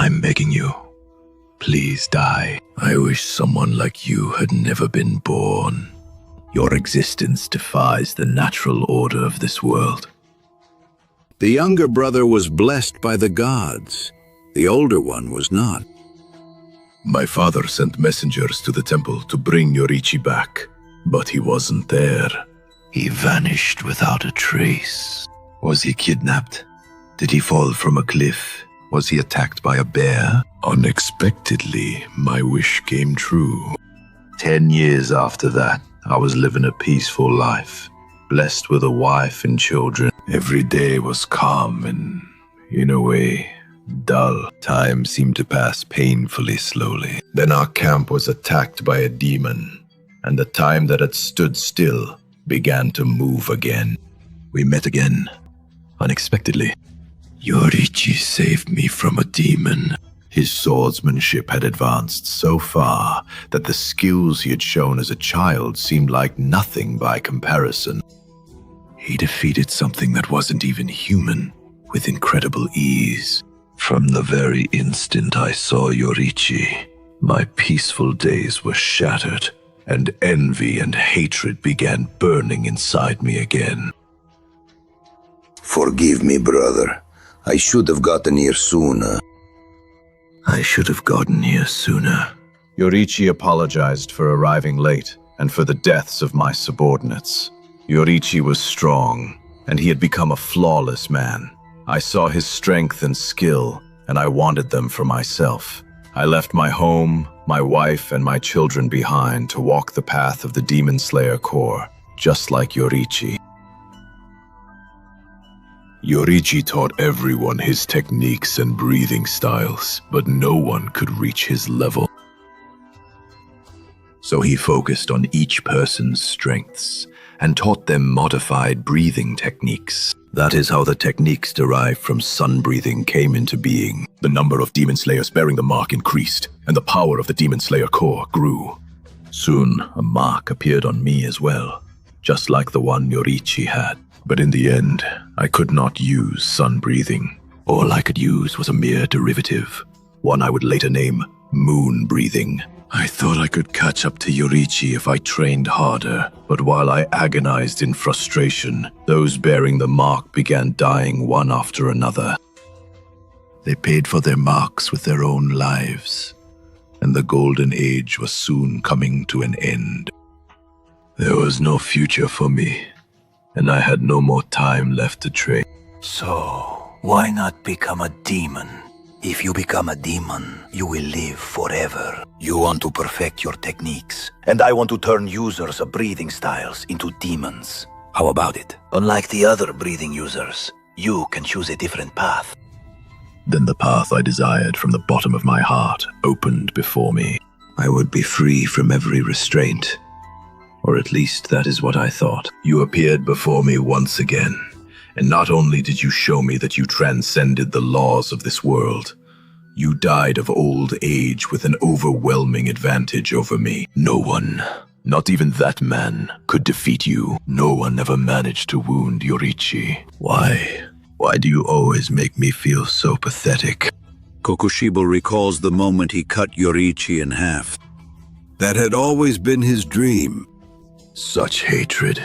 I'm begging you. Please die. I wish someone like you had never been born. Your existence defies the natural order of this world. The younger brother was blessed by the gods. The older one was not. My father sent messengers to the temple to bring Yoriichi back, but he wasn't there. He vanished without a trace. Was he kidnapped? Did he fall from a cliff? Was he attacked by a bear? Unexpectedly, my wish came true. 10 years after that, I was living a peaceful life, blessed with a wife and children. Every day was calm and, in a way, dull. Time seemed to pass painfully slowly. Then our camp was attacked by a demon, and the time that had stood still began to move again. We met again, unexpectedly. Yoriichi saved me from a demon. His swordsmanship had advanced so far that the skills he had shown as a child seemed like nothing by comparison. He defeated something that wasn't even human with incredible ease. From the very instant I saw Yoriichi, my peaceful days were shattered, and envy and hatred began burning inside me again. Forgive me, brother. I should have gotten here sooner. I should have gotten here sooner. Yoriichi apologized for arriving late and for the deaths of my subordinates. Yoriichi was strong, and he had become a flawless man. I saw his strength and skill, and I wanted them for myself. I left my home, my wife, and my children behind to walk the path of the Demon Slayer Corps, just like Yoriichi. Yoriichi taught everyone his techniques and breathing styles, but no one could reach his level. So he focused on each person's strengths and taught them modified breathing techniques. That is how the techniques derived from sun breathing came into being. The number of Demon Slayers bearing the mark increased, and the power of the Demon Slayer Corps grew. Soon, a mark appeared on me as well, just like the one Yoriichi had. But in the end, I could not use sun breathing. All I could use was a mere derivative, one I would later name moon breathing. I thought I could catch up to Yoriichi if I trained harder, but while I agonized in frustration, those bearing the mark began dying one after another. They paid for their marks with their own lives, and the golden age was soon coming to an end. There was no future for me, and I had no more time left to train. So, why not become a demon? If you become a demon, you will live forever. You want to perfect your techniques, and I want to turn users of breathing styles into demons. How about it? Unlike the other breathing users, you can choose a different path. Then the path I desired from the bottom of my heart opened before me. I would be free from every restraint. Or at least that is what I thought. You appeared before me once again, and not only did you show me that you transcended the laws of this world, you died of old age with an overwhelming advantage over me. No one, not even that man, could defeat you. No one ever managed to wound Yoriichi. Why? Why do you always make me feel so pathetic? Kokushibo recalls the moment he cut Yoriichi in half. That had always been his dream. Such hatred.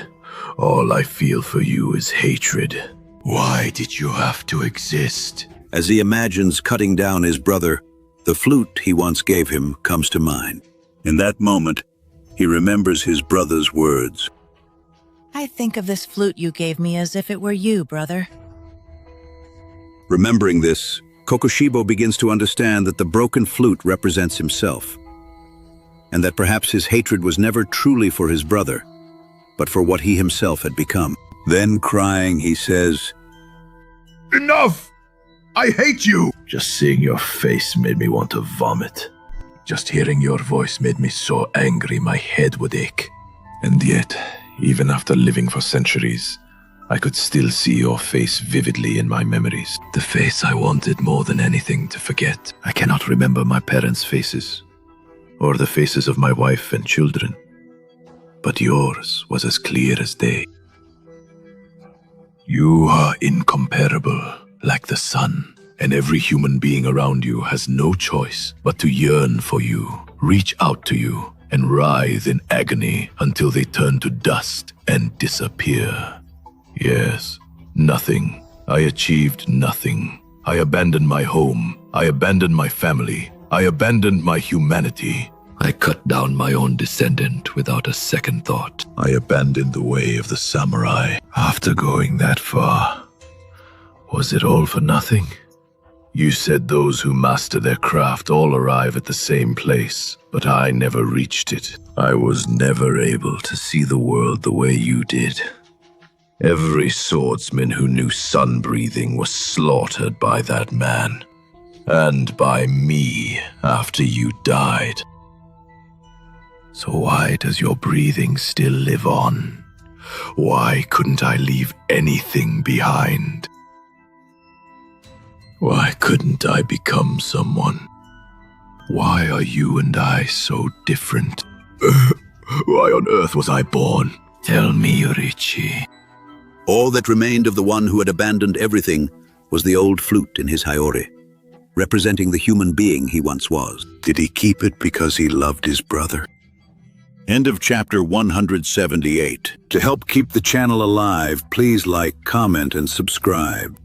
All I feel for you is hatred. Why did you have to exist? As he imagines cutting down his brother, the flute he once gave him comes to mind. In that moment, he remembers his brother's words. I think of this flute you gave me as if it were you, brother. Remembering this, Kokushibo begins to understand that the broken flute represents himself, and that perhaps his hatred was never truly for his brother, but for what he himself had become. Then, crying, he says, Enough! I hate you! Just seeing your face made me want to vomit. Just hearing your voice made me so angry my head would ache. And yet, even after living for centuries, I could still see your face vividly in my memories. The face I wanted more than anything to forget. I cannot remember my parents' faces, or the faces of my wife and children, but yours was as clear as day. You are incomparable, like the sun, and every human being around you has no choice but to yearn for you, reach out to you, and writhe in agony until they turn to dust and disappear. Yes, nothing. I achieved nothing. I abandoned my home. I abandoned my family. I abandoned my humanity. I cut down my own descendant without a second thought. I abandoned the way of the samurai. After going that far, was it all for nothing? You said those who master their craft all arrive at the same place, but I never reached it. I was never able to see the world the way you did. Every swordsman who knew sun-breathing was slaughtered by that man, and by me after you died. So why does your breathing still live on? Why couldn't I leave anything behind? Why couldn't I become someone? Why are you and I so different? Why on earth was I born? Tell me, Yoriichi. All that remained of the one who had abandoned everything was the old flute in his Hayori, representing the human being he once was. Did he keep it because he loved his brother? End of chapter 178. To help keep the channel alive, please like, comment, and subscribe.